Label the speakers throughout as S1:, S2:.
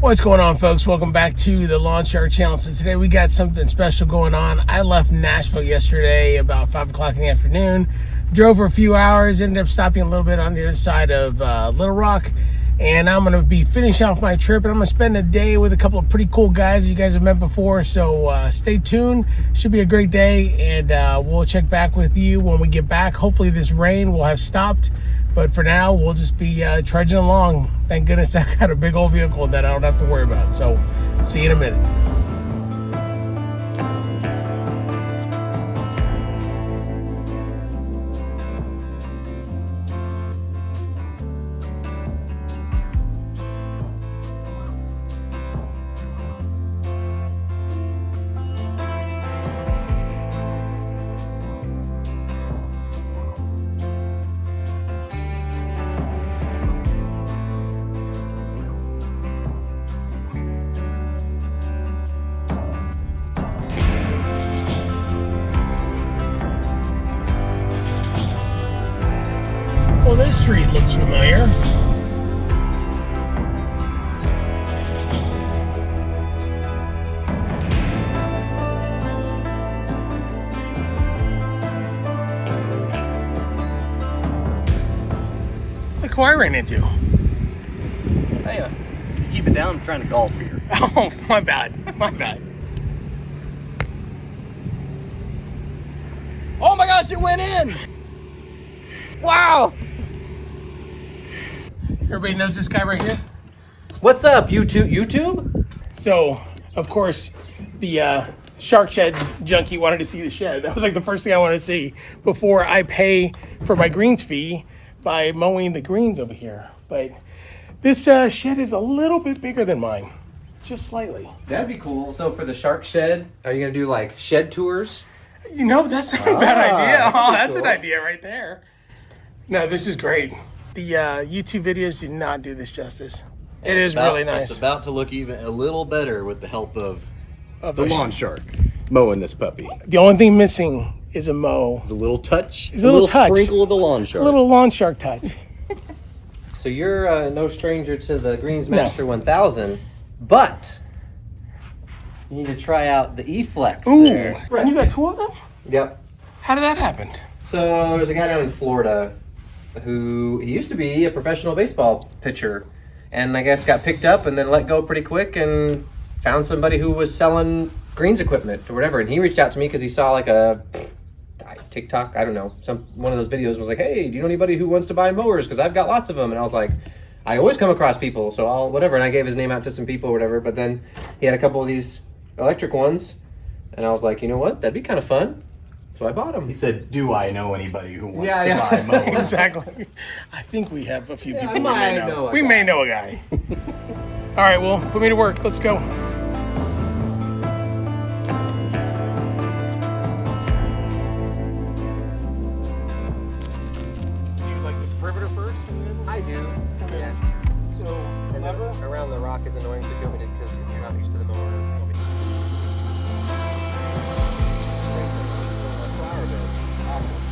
S1: What's going on, folks? Welcome back to the Lawn Shark channel. So today we got something special going on. I left Nashville yesterday about 5 o'clock in the afternoon. Drove for a few hours, ended up stopping a little bit on the other side of Little Rock. And I'm going to be finishing off my trip, and I'm going to spend a day with a couple of pretty cool guys that you guys have met before. So stay tuned. Should be a great day, and we'll check back with you when we get back. Hopefully this rain will have stopped. But for now, we'll just be trudging along. Thank goodness I got a big old vehicle that I don't have to worry about. So, see you in a minute. Well, this street looks familiar. Look who I ran into.
S2: Hey, keep it down. I'm trying to golf here.
S1: Oh, my bad. My bad.
S2: Oh my gosh, it went in! Wow!
S1: Everybody knows this guy right here?
S2: What's up, YouTube?
S1: So, of course, the Shark Shed junkie wanted to see the shed. That was like the first thing I wanted to see before I pay for my greens fee by mowing the greens over here. But this shed is a little bit bigger than mine, just slightly.
S2: That'd be cool. So for the Shark Shed, are you gonna do like shed tours?
S1: You know, that's not a bad idea. Oh, that's
S2: cool.
S1: an idea right there. No, this is great. The YouTube videos do not do this justice. It is really nice.
S3: It's about to look even a little better with the help of
S2: The lawn shark mowing this puppy.
S1: The only thing missing is a mow.
S2: It's a little touch.
S1: It's a little touch.
S2: Sprinkle of the lawn shark.
S1: A little lawn shark touch.
S2: So you're no stranger to the Greensmaster 1000, but you need to try out the E-Flex.
S1: Ooh,
S2: there.
S1: and you got two of them?
S2: Yep.
S1: How did that happen?
S2: So there's a guy down in Florida who he used to be a professional baseball pitcher, and I guess got picked up and then let go pretty quick and found somebody who was selling greens equipment or whatever. And he reached out to me because he saw like a TikTok, I don't know, one of those videos was like, hey, do you know anybody who wants to buy mowers? Because I've got lots of them. And I was like, I always come across people, so I'll whatever. And I gave his name out to some people or whatever. But then he had a couple of these electric ones, and I was like, you know what? That'd be kind of fun. So I bought them.
S3: He said, do I know anybody who wants
S2: Yeah,
S3: to
S2: yeah.
S3: buy mowers?
S1: Exactly. I think we have a few people we
S2: might
S1: may know.
S2: know a
S1: We
S2: guy.
S1: may know a guy. All right, well, put me to work. Let's go. Do you like the perimeter first?
S2: I do. Yeah.
S1: So,
S2: And then around the rock is annoying, so you want me to, because if you're not used to the mower, you want me to spray some flower bed. Awesome.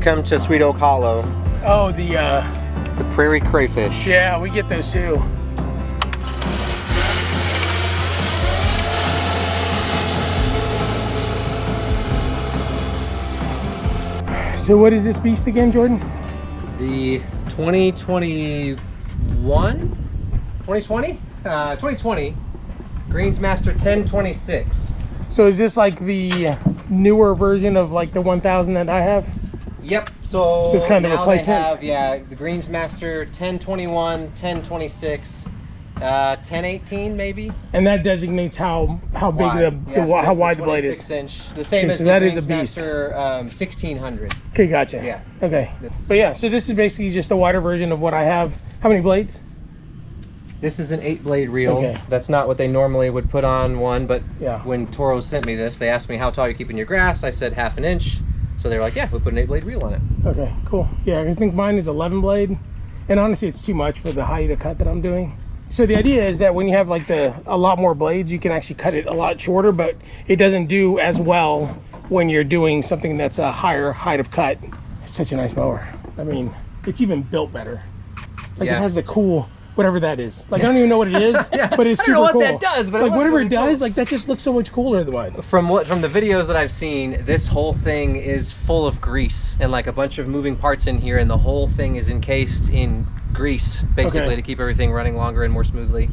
S2: Come to Sweet Oak Hollow.
S1: oh, the
S2: Prairie crayfish.
S1: yeah, we get those too. So what is this beast again, Jordan?
S2: It's the 2020 Greensmaster 1026.
S1: So is this like the newer version of like the 1000 that I have?
S2: Yep. So
S1: it's kind of a
S2: now
S1: replacement?
S2: They have, yeah, the Greensmaster 1021, 1026, 10-18 maybe.
S1: And that designates how big how wide the blade is.
S2: 26-inch, the same as
S1: so
S2: the
S1: that is a beast.
S2: Greensmaster 1600.
S1: Okay, gotcha.
S2: Yeah.
S1: Okay. But yeah, so this is basically just a wider version of what I have. How many blades?
S2: This is an 8-blade reel.
S1: Okay.
S2: That's not what they normally would put on one, but
S1: Yeah.
S2: when Toro sent me this, they asked me how tall you're keeping your grass. I said 1/2 inch. So they were like, yeah, we'll put an 8-blade reel on it.
S1: Okay, cool. Yeah, I think mine is 11 blade. And honestly, it's too much for the height of cut that I'm doing. So the idea is that when you have like a lot more blades, you can actually cut it a lot shorter, but it doesn't do as well when you're doing something that's a higher height of cut. It's such a nice mower. I mean, it's even built better. Like
S2: Yeah.
S1: it has the cool, whatever that is. Like I don't even know what it is, but it's
S2: I
S1: super
S2: don't know
S1: cool.
S2: what that does, but it
S1: like
S2: looks
S1: whatever
S2: really
S1: it does,
S2: cool.
S1: like that just looks so much cooler than mine.
S2: From the videos that I've seen, this whole thing is full of grease and like a bunch of moving parts in here, and the whole thing is encased in grease, basically,
S1: Okay.
S2: to keep everything running longer and more smoothly.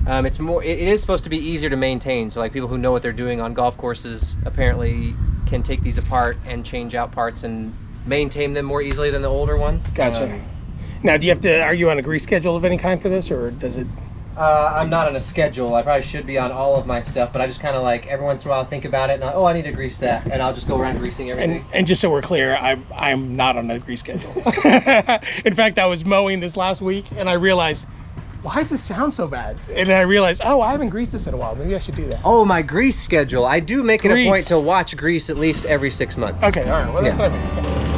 S2: It is supposed to be easier to maintain, so like people who know what they're doing on golf courses apparently can take these apart and change out parts and maintain them more easily than the older ones.
S1: Gotcha. Now, are you on a grease schedule of any kind for this, or does it?
S2: I'm not on a schedule. I probably should be on all of my stuff, but I just kind of like every once in a while think about it and I need to grease that, and I'll just go around greasing everything.
S1: And just so we're clear, I'm not on a grease schedule. In fact, I was mowing this last week and I realized, why does this sound so bad? And then I realized, oh, I haven't greased this in a while. Maybe I should do that.
S2: Oh, my grease schedule. I do make it a point
S1: Grease.
S2: to watch grease at least every 6 months.
S1: Okay, all right. Well, that's
S2: Yeah.
S1: what I mean.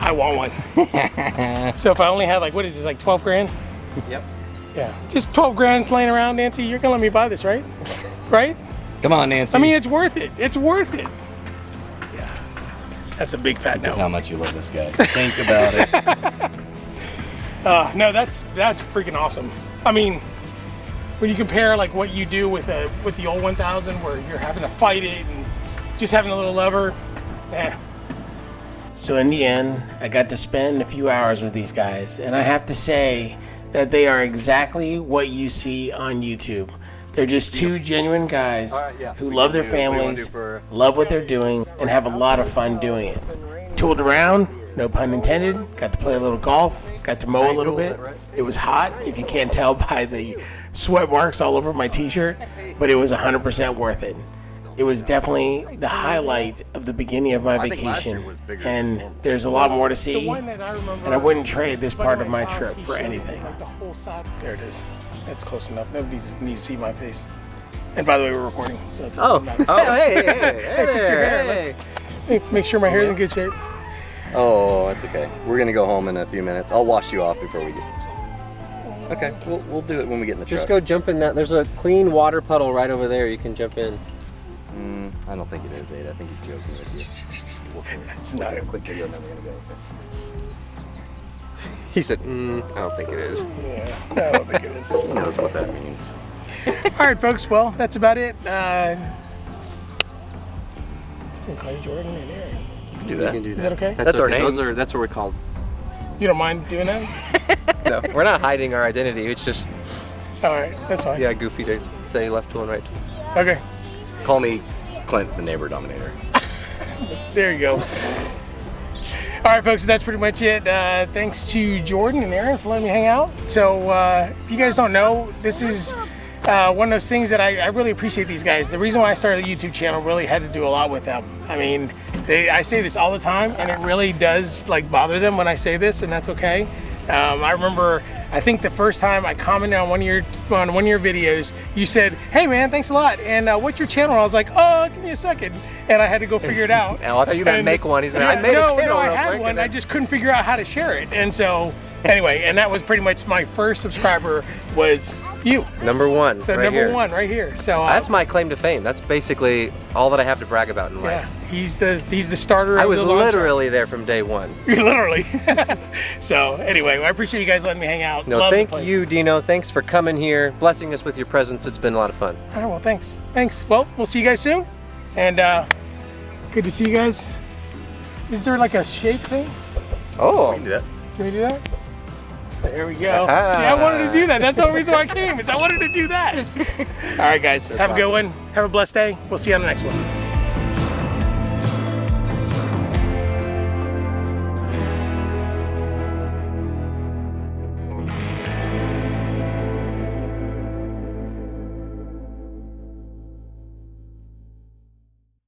S1: I want one. So if I only had what is this, like 12 grand?
S2: Yep.
S1: Yeah. Just 12 grand's laying around, Nancy. You're gonna let me buy this, right? Right?
S3: Come on, Nancy.
S1: I mean, it's worth it. It's worth it. Yeah. That's a big fat
S3: Look
S1: no.
S3: how much you love this guy. Think about it.
S1: No, that's freaking awesome. I mean, when you compare what you do with the old 1000, where you're having to fight it and just having a little lever, So in the end, I got to spend a few hours with these guys, and I have to say that they are exactly what you see on YouTube. They're just two genuine guys who love their families, love what they're doing, and have a lot of fun doing it. Tooled around, no pun intended, got to play a little golf, got to mow a little bit. It was hot, if you can't tell by the sweat marks all over my t-shirt, but it was 100% worth it. It was definitely the highlight of the beginning of my vacation, and there's a lot more to see, and I wouldn't trade this part of my trip for anything. There it is. That's close enough. Nobody needs to see my face. And by the way, we're recording, so it doesn't matter.
S2: Hey,
S1: Fix your hair. Let's make sure my hair is in good shape.
S3: Oh, that's okay. We're gonna go home in a few minutes. I'll wash you off before we get. Okay, we'll do it when we get in the truck.
S2: Just go jump in that. There's a clean water puddle right over there. You can jump in.
S3: I don't think it is, Aid. I think he's joking with you.
S1: It's not.
S3: A quick video and then we're gonna go.
S2: He said, I don't think it is.
S1: Yeah, I don't think it is.
S3: He knows what that means.
S1: All right, folks. Well, that's about it. I'm gonna call you Jordan and Aaron.
S3: You can do
S2: You
S3: that.
S2: can do
S1: Is that okay?
S3: That's our names.
S2: That's what we're called.
S1: You don't mind doing that?
S2: No, we're not hiding our identity. It's just,
S1: All right, that's fine.
S2: goofy to say left tool and right tool.
S1: Okay,
S3: Call me Clint, the neighbor dominator.
S1: there you go. All right, folks, that's pretty much it. Thanks to Jordan and Aaron for letting me hang out. So if you guys don't know, this is one of those things that I really appreciate these guys. The reason why I started a YouTube channel really had to do a lot with them. I mean, I say this all the time, and it really does bother them when I say this, and that's okay. I remember, I think the first time I commented on one of your videos, you said, "Hey man, thanks a lot. And what's your channel?" And I was like, "Oh, give me a second," and I had to go figure it out.
S2: Oh, I thought you meant make one. He's like, I made a channel.
S1: No, I
S2: real
S1: had
S2: quick,
S1: one.
S2: and then-
S1: I just couldn't figure out how to share it, and so anyway, and that was pretty much my first subscriber was you.
S2: Number one.
S1: So
S2: right
S1: number
S2: here.
S1: one right here. So
S2: That's my claim to fame. That's basically all that I have to brag about in life.
S1: yeah, he's the starter.
S2: I
S1: of
S2: was
S1: the launch.
S2: literally there from day one.
S1: literally. So anyway, I appreciate you guys letting me hang out.
S2: No,
S1: Love the
S2: thank
S1: place.
S2: you, Dino. Thanks for coming here, blessing us with your presence. It's been a lot of fun.
S1: All right, well, thanks. Well, we'll see you guys soon, and good to see you guys. Is there a shake thing?
S2: Oh,
S3: We can do that.
S1: Can we do that? There we go. See, I wanted to do that. That's the whole reason why I came, is I wanted to do that. All right, guys. Have a good one. Have a blessed day. We'll see you on the next one.